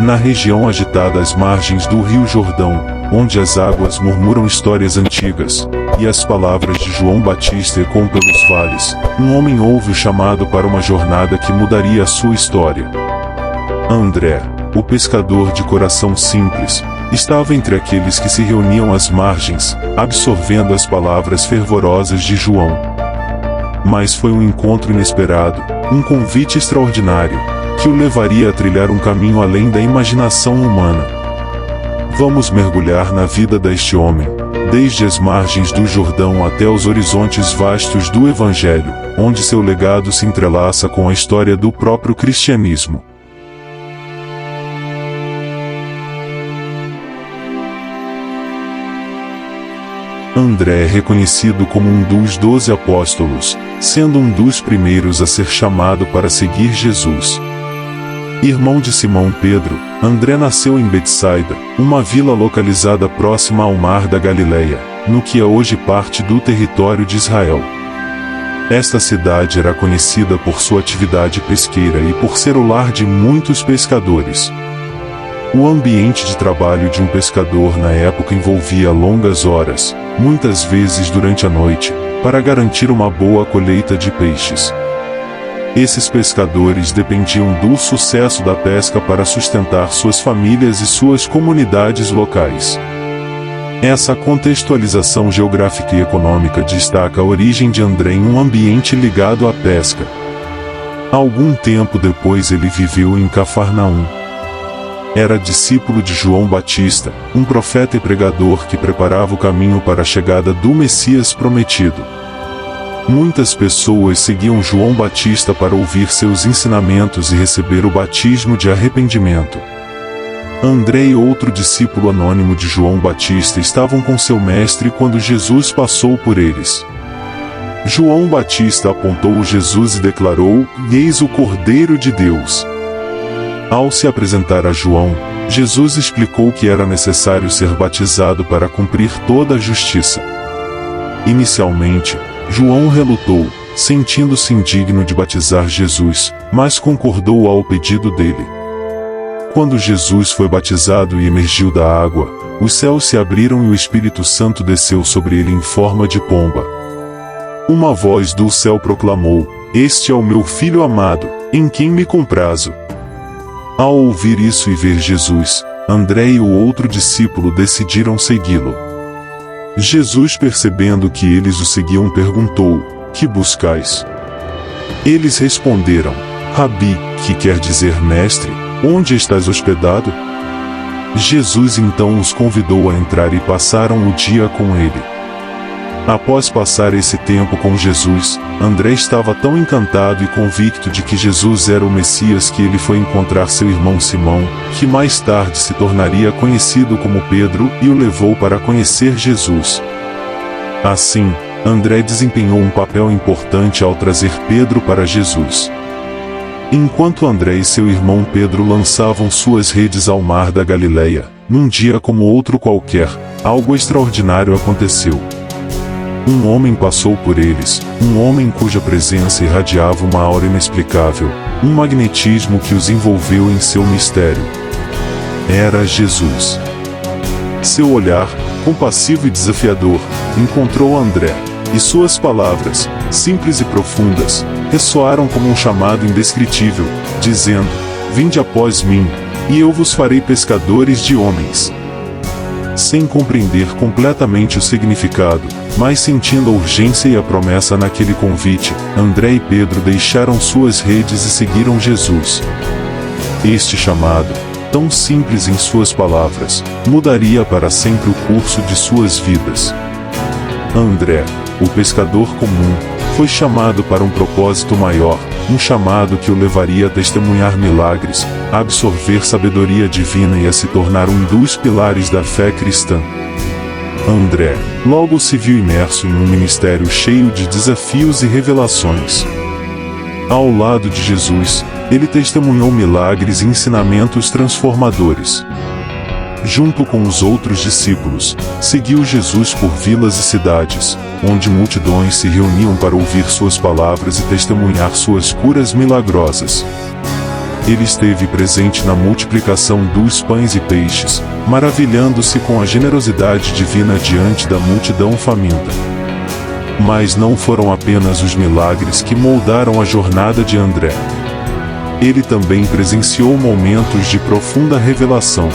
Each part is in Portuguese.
na região agitada às margens do rio Jordão, onde as águas murmuram histórias antigas, e as palavras de João Batista ecoam pelos vales, um homem ouve o chamado para uma jornada que mudaria a sua história. André, o pescador de coração simples, estava entre aqueles que se reuniam às margens, absorvendo as palavras fervorosas de João. Mas foi um encontro inesperado, um convite extraordinário, que o levaria a trilhar um caminho além da imaginação humana. Vamos mergulhar na vida deste homem, desde as margens do Jordão até os horizontes vastos do Evangelho, onde seu legado se entrelaça com a história do próprio cristianismo. André é reconhecido como um dos 12 apóstolos, sendo um dos primeiros a ser chamado para seguir Jesus. Irmão de Simão Pedro, André nasceu em Betsaida, uma vila localizada próxima ao mar da Galileia, no que é hoje parte do território de Israel. Esta cidade era conhecida por sua atividade pesqueira e por ser o lar de muitos pescadores. O ambiente de trabalho de um pescador na época envolvia longas horas, muitas vezes durante a noite, para garantir uma boa colheita de peixes. Esses pescadores dependiam do sucesso da pesca para sustentar suas famílias e suas comunidades locais. Essa contextualização geográfica e econômica destaca a origem de André em um ambiente ligado à pesca. Algum tempo depois ele viveu em Cafarnaum. Era discípulo de João Batista, um profeta e pregador que preparava o caminho para a chegada do Messias prometido. Muitas pessoas seguiam João Batista para ouvir seus ensinamentos e receber o batismo de arrependimento. André e outro discípulo anônimo de João Batista estavam com seu mestre quando Jesus passou por eles. João Batista apontou Jesus e declarou: "Eis o Cordeiro de Deus." Ao se apresentar a João, Jesus explicou que era necessário ser batizado para cumprir toda a justiça. Inicialmente, João relutou, sentindo-se indigno de batizar Jesus, mas concordou ao pedido dele. Quando Jesus foi batizado e emergiu da água, os céus se abriram e o Espírito Santo desceu sobre ele em forma de pomba. Uma voz do céu proclamou: "Este é o meu Filho amado, em quem me comprazo." Ao ouvir isso e ver Jesus, André e o outro discípulo decidiram segui-lo. Jesus, percebendo que eles o seguiam, perguntou: "Que buscais?" Eles responderam: "Rabi", que quer dizer mestre, onde estás hospedado? Jesus então os convidou a entrar e passaram o dia com ele. Após passar esse tempo com Jesus, André estava tão encantado e convicto de que Jesus era o Messias que ele foi encontrar seu irmão Simão, que mais tarde se tornaria conhecido como Pedro, e o levou para conhecer Jesus. Assim, André desempenhou um papel importante ao trazer Pedro para Jesus. Enquanto André e seu irmão Pedro lançavam suas redes ao mar da Galileia, num dia como outro qualquer, algo extraordinário aconteceu. Um homem passou por eles, um homem cuja presença irradiava uma aura inexplicável, um magnetismo que os envolveu em seu mistério. Era Jesus. Seu olhar, compassivo e desafiador, encontrou André, e suas palavras, simples e profundas, ressoaram como um chamado indescritível, dizendo: "Vinde após mim, e eu vos farei pescadores de homens." Sem compreender completamente o significado, mas sentindo a urgência e a promessa naquele convite, André e Pedro deixaram suas redes e seguiram Jesus. Este chamado, tão simples em suas palavras, mudaria para sempre o curso de suas vidas. André, o pescador comum, foi chamado para um propósito maior, um chamado que o levaria a testemunhar milagres, a absorver sabedoria divina e a se tornar um dos pilares da fé cristã. André, logo se viu imerso em um ministério cheio de desafios e revelações. Ao lado de Jesus, ele testemunhou milagres e ensinamentos transformadores. Junto com os outros discípulos, seguiu Jesus por vilas e cidades, onde multidões se reuniam para ouvir suas palavras e testemunhar suas curas milagrosas. Ele esteve presente na multiplicação dos pães e peixes, maravilhando-se com a generosidade divina diante da multidão faminta. Mas não foram apenas os milagres que moldaram a jornada de André. Ele também presenciou momentos de profunda revelação.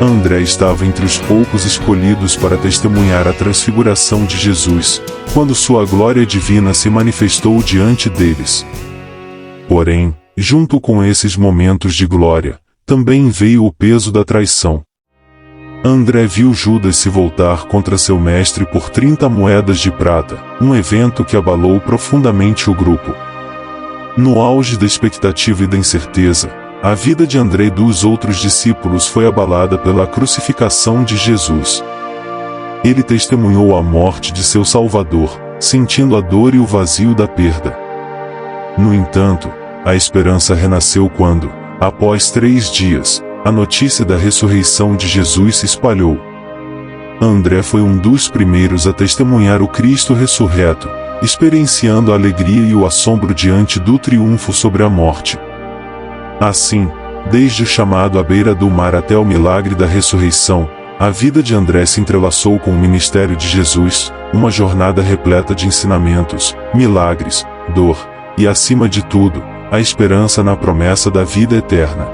André estava entre os poucos escolhidos para testemunhar a transfiguração de Jesus, quando sua glória divina se manifestou diante deles. Porém, junto com esses momentos de glória, também veio o peso da traição. André viu Judas se voltar contra seu mestre por 30 moedas de prata, um evento que abalou profundamente o grupo. No auge da expectativa e da incerteza, a vida de André e dos outros discípulos foi abalada pela crucificação de Jesus. Ele testemunhou a morte de seu Salvador, sentindo a dor e o vazio da perda. No entanto, a esperança renasceu quando, após 3 dias, a notícia da ressurreição de Jesus se espalhou. André foi um dos primeiros a testemunhar o Cristo ressurreto, experienciando a alegria e o assombro diante do triunfo sobre a morte. Assim, desde o chamado à beira do mar até o milagre da ressurreição, a vida de André se entrelaçou com o ministério de Jesus, uma jornada repleta de ensinamentos, milagres, dor, e acima de tudo, a esperança na promessa da vida eterna.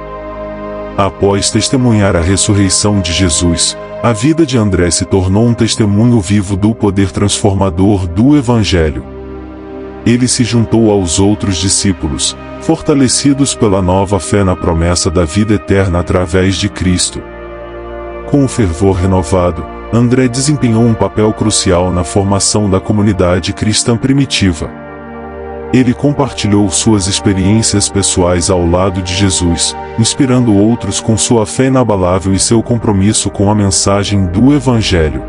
Após testemunhar a ressurreição de Jesus, a vida de André se tornou um testemunho vivo do poder transformador do Evangelho. Ele se juntou aos outros discípulos, fortalecidos pela nova fé na promessa da vida eterna através de Cristo. Com o fervor renovado, André desempenhou um papel crucial na formação da comunidade cristã primitiva. Ele compartilhou suas experiências pessoais ao lado de Jesus, inspirando outros com sua fé inabalável e seu compromisso com a mensagem do Evangelho.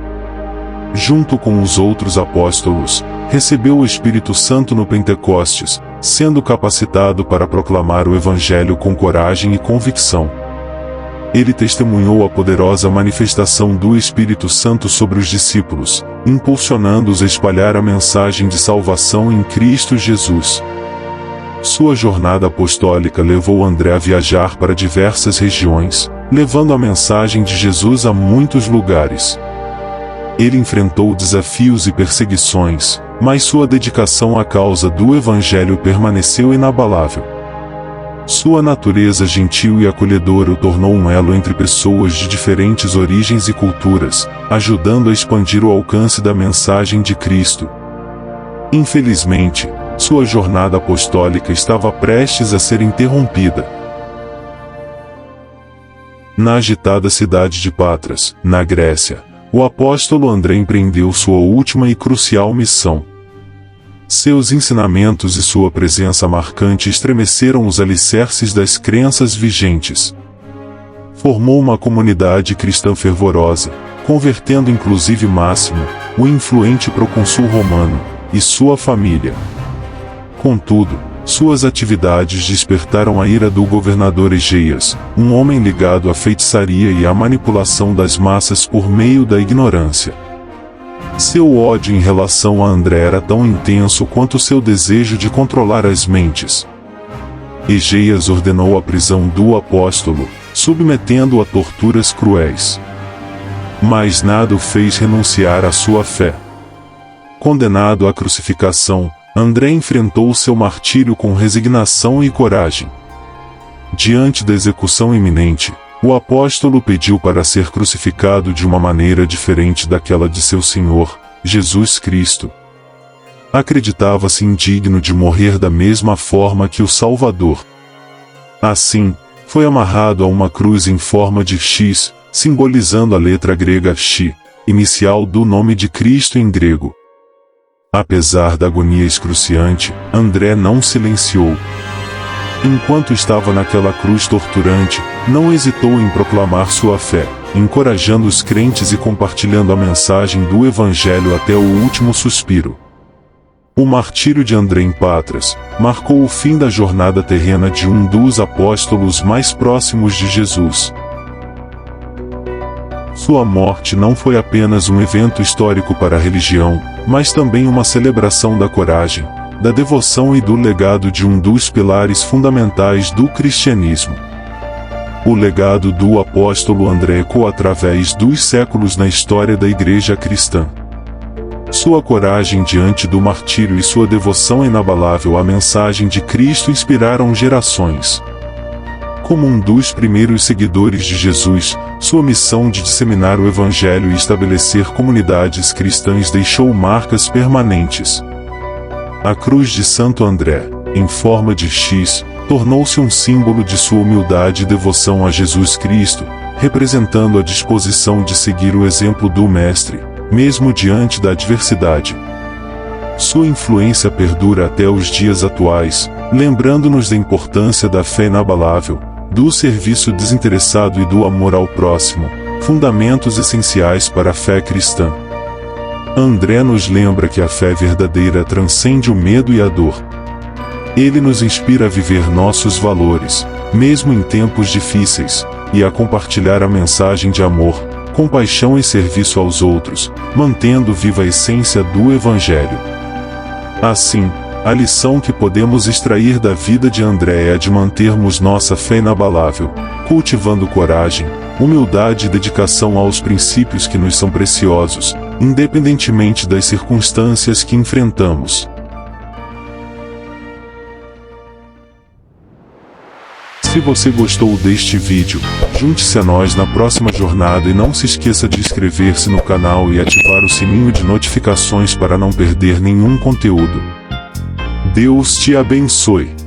Junto com os outros apóstolos, recebeu o Espírito Santo no Pentecostes, sendo capacitado para proclamar o Evangelho com coragem e convicção. Ele testemunhou a poderosa manifestação do Espírito Santo sobre os discípulos, impulsionando-os a espalhar a mensagem de salvação em Cristo Jesus. Sua jornada apostólica levou André a viajar para diversas regiões, levando a mensagem de Jesus a muitos lugares. Ele enfrentou desafios e perseguições, mas sua dedicação à causa do Evangelho permaneceu inabalável. Sua natureza gentil e acolhedora o tornou um elo entre pessoas de diferentes origens e culturas, ajudando a expandir o alcance da mensagem de Cristo. Infelizmente, sua jornada apostólica estava prestes a ser interrompida. Na agitada cidade de Patras, na Grécia, o apóstolo André empreendeu sua última e crucial missão. Seus ensinamentos e sua presença marcante estremeceram os alicerces das crenças vigentes. Formou uma comunidade cristã fervorosa, convertendo inclusive Máximo, o influente procônsul romano, e sua família. Contudo, suas atividades despertaram a ira do governador Egeias, um homem ligado à feitiçaria e à manipulação das massas por meio da ignorância. Seu ódio em relação a André era tão intenso quanto seu desejo de controlar as mentes. Egeias ordenou a prisão do apóstolo, submetendo-o a torturas cruéis. Mas nada o fez renunciar à sua fé. Condenado à crucificação, André enfrentou seu martírio com resignação e coragem. Diante da execução iminente, o apóstolo pediu para ser crucificado de uma maneira diferente daquela de seu Senhor, Jesus Cristo. Acreditava-se indigno de morrer da mesma forma que o Salvador. Assim, foi amarrado a uma cruz em forma de X, simbolizando a letra grega Xi, inicial do nome de Cristo em grego. Apesar da agonia excruciante, André não silenciou. Enquanto estava naquela cruz torturante, não hesitou em proclamar sua fé, encorajando os crentes e compartilhando a mensagem do Evangelho até o último suspiro. O martírio de André em Patras marcou o fim da jornada terrena de um dos apóstolos mais próximos de Jesus. Sua morte não foi apenas um evento histórico para a religião, mas também uma celebração da coragem, da devoção e do legado de um dos pilares fundamentais do cristianismo. O legado do apóstolo André ecoa através dos séculos na história da Igreja cristã. Sua coragem diante do martírio e sua devoção inabalável à mensagem de Cristo inspiraram gerações. Como um dos primeiros seguidores de Jesus, sua missão de disseminar o Evangelho e estabelecer comunidades cristãs deixou marcas permanentes. A cruz de Santo André, em forma de X, tornou-se um símbolo de sua humildade e devoção a Jesus Cristo, representando a disposição de seguir o exemplo do Mestre, mesmo diante da adversidade. Sua influência perdura até os dias atuais, lembrando-nos da importância da fé inabalável, do serviço desinteressado e do amor ao próximo, fundamentos essenciais para a fé cristã. André nos lembra que a fé verdadeira transcende o medo e a dor. Ele nos inspira a viver nossos valores, mesmo em tempos difíceis, e a compartilhar a mensagem de amor, compaixão e serviço aos outros, mantendo viva a essência do Evangelho. Assim, a lição que podemos extrair da vida de André é a de mantermos nossa fé inabalável, cultivando coragem, humildade e dedicação aos princípios que nos são preciosos, independentemente das circunstâncias que enfrentamos. Se você gostou deste vídeo, junte-se a nós na próxima jornada e não se esqueça de inscrever-se no canal e ativar o sininho de notificações para não perder nenhum conteúdo. Deus te abençoe.